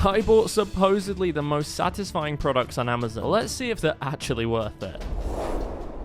I bought supposedly the most satisfying products on Amazon. Let's see if they're actually worth it.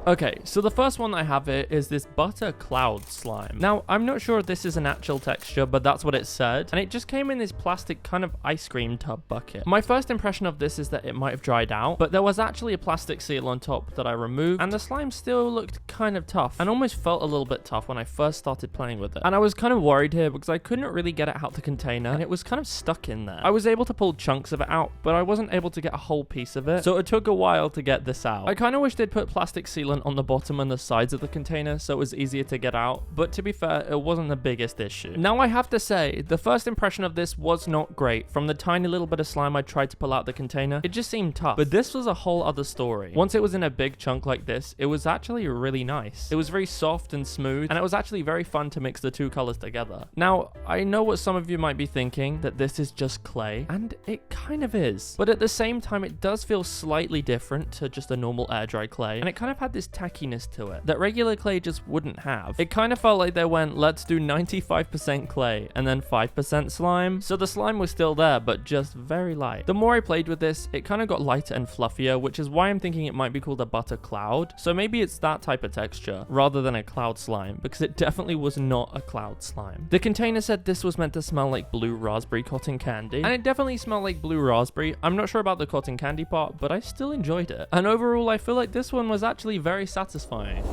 Okay, so the first one I have here is this butter cloud slime. Now, I'm not sure if this is an actual texture, but that's what it said. And it just came in this plastic kind of ice cream tub bucket. My first impression of this is that it might have dried out, but there was actually a plastic seal on top that I removed, and the slime still looked kind of tough and almost felt a little bit tough when I first started playing with it. And I was kind of worried here because I couldn't really get it out the container and it was kind of stuck in there. I was able to pull chunks of it out, but I wasn't able to get a whole piece of it, so it took a while to get this out. I kind of wish they'd put plastic sealant on the bottom and the sides of the container so it was easier to get out, but to be fair, it wasn't the biggest issue. Now I have to say, the first impression of this was not great. From the tiny little bit of slime I tried to pull out the container, it just seemed tough. But this was a whole other story. Once it was in a big chunk like this, it was actually really nice. It was very soft and smooth, and it was actually very fun to mix the two colors together. Now, I know what some of you might be thinking, that this is just clay, and it kind of is. But at the same time, it does feel slightly different to just a normal air dry clay, and it kind of had this tacky to it that regular clay just wouldn't have. It kind of felt like they went, let's do 95% clay and then 5% slime. So the slime was still there, but just very light. The more I played with this, it kind of got lighter and fluffier, which is why I'm thinking it might be called a butter cloud. So maybe it's that type of texture rather than a cloud slime, because it definitely was not a cloud slime. The container said this was meant to smell like blue raspberry cotton candy, and it definitely smelled like blue raspberry. I'm not sure about the cotton candy part, but I still enjoyed it. And overall, I feel like this one was actually very satisfying.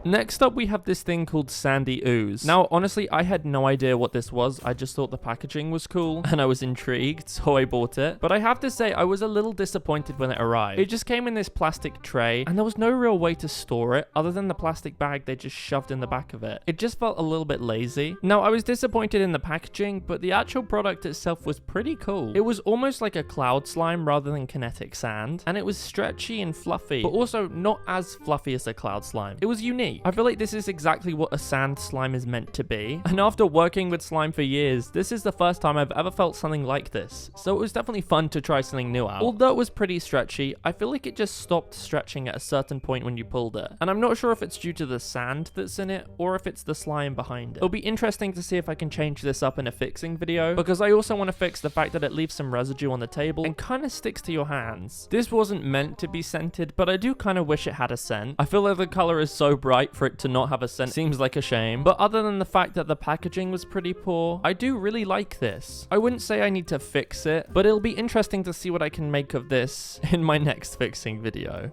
Next up, we have this thing called Sandy Ooze. Now, honestly, I had no idea what this was. I just thought the packaging was cool and I was intrigued, so I bought it. But I have to say, I was a little disappointed when it arrived. It just came in this plastic tray and there was no real way to store it other than the plastic bag they just shoved in the back of it. It just felt a little bit lazy. Now, I was disappointed in the packaging, but the actual product itself was pretty cool. It was almost like a cloud slime rather than kinetic sand, and it was stretchy and fluffy, but also not as fluffy as a cloud slime. It was unique. I feel like this is exactly what a sand slime is meant to be. And after working with slime for years, this is the first time I've ever felt something like this. So it was definitely fun to try something new out. Although it was pretty stretchy, I feel like it just stopped stretching at a certain point when you pulled it. And I'm not sure if it's due to the sand that's in it or if it's the slime behind it. It'll be interesting to see if I can change this up in a fixing video, because I also want to fix the fact that it leaves some residue on the table and kind of sticks to your hands. This wasn't meant to be scented, but I do kind of wish it had a scent. I feel like the color is so bright for it to not have a scent seems like a shame. But other than the fact that the packaging was pretty poor, I do really like this. I wouldn't say I need to fix it, but it'll be interesting to see what I can make of this in my next fixing video.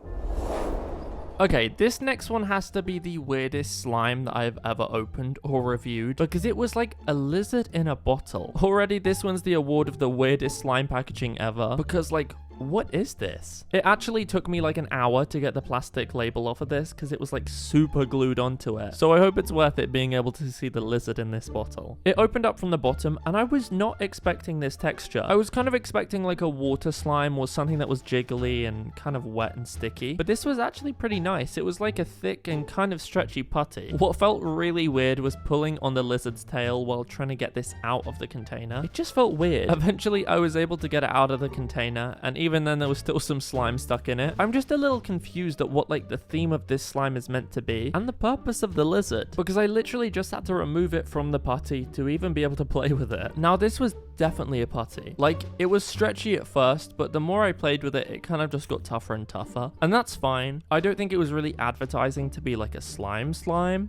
Okay, this next one has to be the weirdest slime that I've ever opened or reviewed, because it was like a lizard in a bottle. Already, this one's the award of the weirdest slime packaging ever, because like, what is this? It actually took me like an hour to get the plastic label off of this because it was like super glued onto it. So I hope it's worth it being able to see the lizard in this bottle. It opened up from the bottom and I was not expecting this texture. I was kind of expecting like a water slime or something that was jiggly and kind of wet and sticky. But this was actually pretty nice. It was like a thick and kind of stretchy putty. What felt really weird was pulling on the lizard's tail while trying to get this out of the container. It just felt weird. Eventually I was able to get it out of the container, and even then there was still some slime stuck in it. I'm just a little confused at what like the theme of this slime is meant to be and the purpose of the lizard, because I literally just had to remove it from the putty to even be able to play with it. Now this was definitely a putty. Like, it was stretchy at first, but the more I played with it, it kind of just got tougher and tougher, and that's fine. I don't think it was really advertising to be like a slime,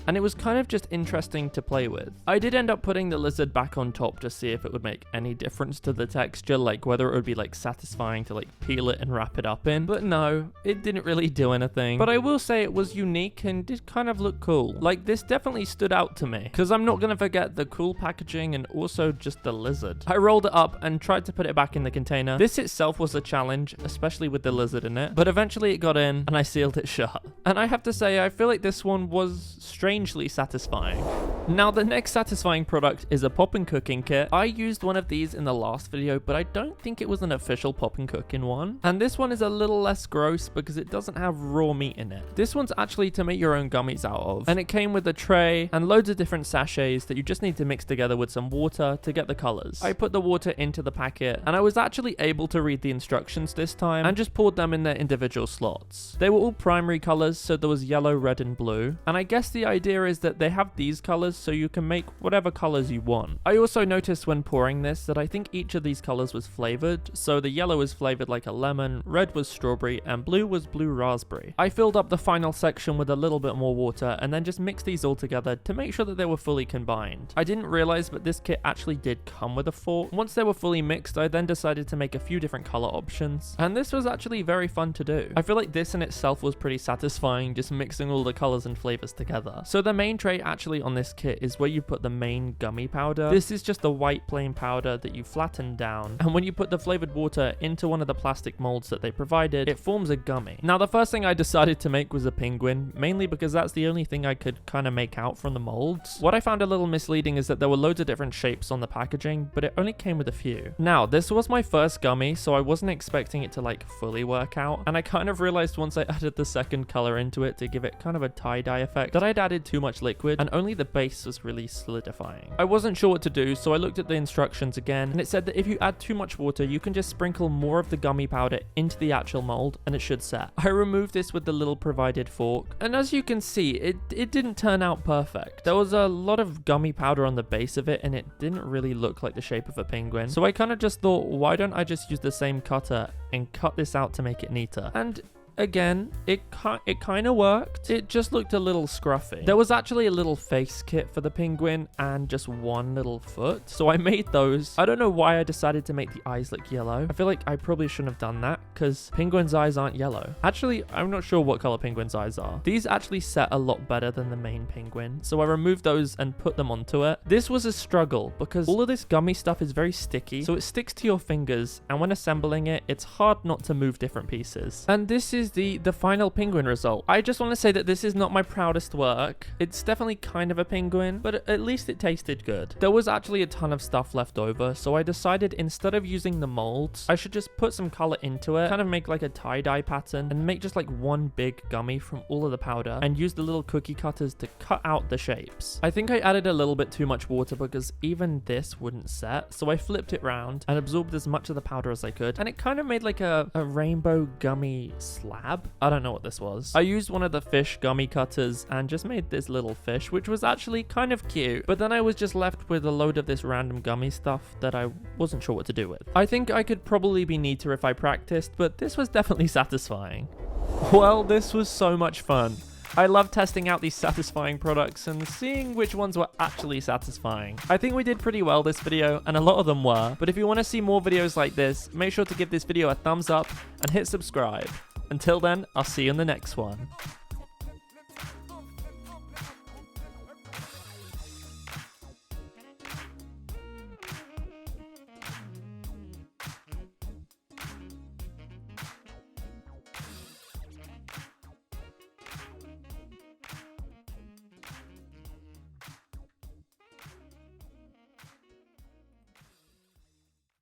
and it was kind of just interesting to play with. I did end up putting the lizard back on top to see if it would make any difference to the texture, like whether it would be like satisfying to like peel it and wrap it up in, but no, it didn't really do anything. But I will say it was unique and did kind of look cool. Like, this definitely stood out to me, because I'm not gonna forget the cool packaging and also just the lizard. I rolled it up and tried to put it back in the container. This itself was a challenge, especially with the lizard in it, but eventually it got in and I sealed it shut. And I have to say, I feel like this one was strangely satisfying. Now, the next satisfying product is a pop and cooking kit. I used one of these in the last video, but I don't think it was an official pop and cooking one. And this one is a little less gross because it doesn't have raw meat in it. This one's actually to make your own gummies out of, and it came with a tray and loads of different sachets that you just need to mix together with some water to get the colors. I put the water into the packet and I was actually able to read the instructions this time and just poured them in their individual slots. They were all primary colors, so there was yellow, red, and blue. And I guess the idea is that they have these colors colors, so you can make whatever colors you want. I also noticed when pouring this that I think each of these colors was flavored, so the yellow was flavored like a lemon, red was strawberry, and blue was blue raspberry. I filled up the final section with a little bit more water and then just mixed these all together to make sure that they were fully combined. I didn't realize, but this kit actually did come with a fork. Once they were fully mixed, I then decided to make a few different color options, and this was actually very fun to do. I feel like this in itself was pretty satisfying, just mixing all the colors and flavors together. So the main tray actually on this kit is where you put the main gummy powder. This is just the white plain powder that you flatten down, and when you put the flavored water into one of the plastic molds that they provided, it forms a gummy. Now the first thing I decided to make was a penguin, mainly because that's the only thing I could kind of make out from the molds. What I found a little misleading is that there were loads of different shapes on the packaging, but it only came with a few. Now this was my first gummy, so I wasn't expecting it to like fully work out, and I kind of realized once I added the second color into it to give it kind of a tie-dye effect that I'd added too much liquid and only the base was really solidifying. I wasn't sure what to do, so I looked at the instructions again, and it said that if you add too much water, you can just sprinkle more of the gummy powder into the actual mold and it should set. I removed this with the little provided fork, and as you can see, it didn't turn out perfect. There was a lot of gummy powder on the base of it and it didn't really look like the shape of a penguin. So I kind of just thought, why don't I just use the same cutter and cut this out to make it neater? And again, it kind of worked. It just looked a little scruffy. There was actually a little face kit for the penguin and just one little foot, so I made those. I don't know why I decided to make the eyes look yellow. I feel like I probably shouldn't have done that because penguins' eyes aren't yellow. Actually, I'm not sure what color penguins' eyes are. These actually set a lot better than the main penguin, so I removed those and put them onto it. This was a struggle because all of this gummy stuff is very sticky, so it sticks to your fingers, and when assembling it, it's hard not to move different pieces. And this is the final penguin result. I just want to say that this is not my proudest work. It's definitely kind of a penguin, but at least it tasted good. There was actually a ton of stuff left over, so I decided instead of using the molds, I should just put some color into it, kind of make like a tie-dye pattern, and make just like one big gummy from all of the powder, and use the little cookie cutters to cut out the shapes. I think I added a little bit too much water because even this wouldn't set, so I flipped it round and absorbed as much of the powder as I could, and it kind of made like a rainbow gummy slab. I don't know what this was. I used one of the fish gummy cutters and just made this little fish, which was actually kind of cute, but then I was just left with a load of this random gummy stuff that I wasn't sure what to do with. I think I could probably be neater if I practiced, but this was definitely satisfying. Well, this was so much fun. I love testing out these satisfying products and seeing which ones were actually satisfying. I think we did pretty well this video, and a lot of them were, but if you want to see more videos like this, make sure to give this video a thumbs up and hit subscribe. Until then, I'll see you in the next one.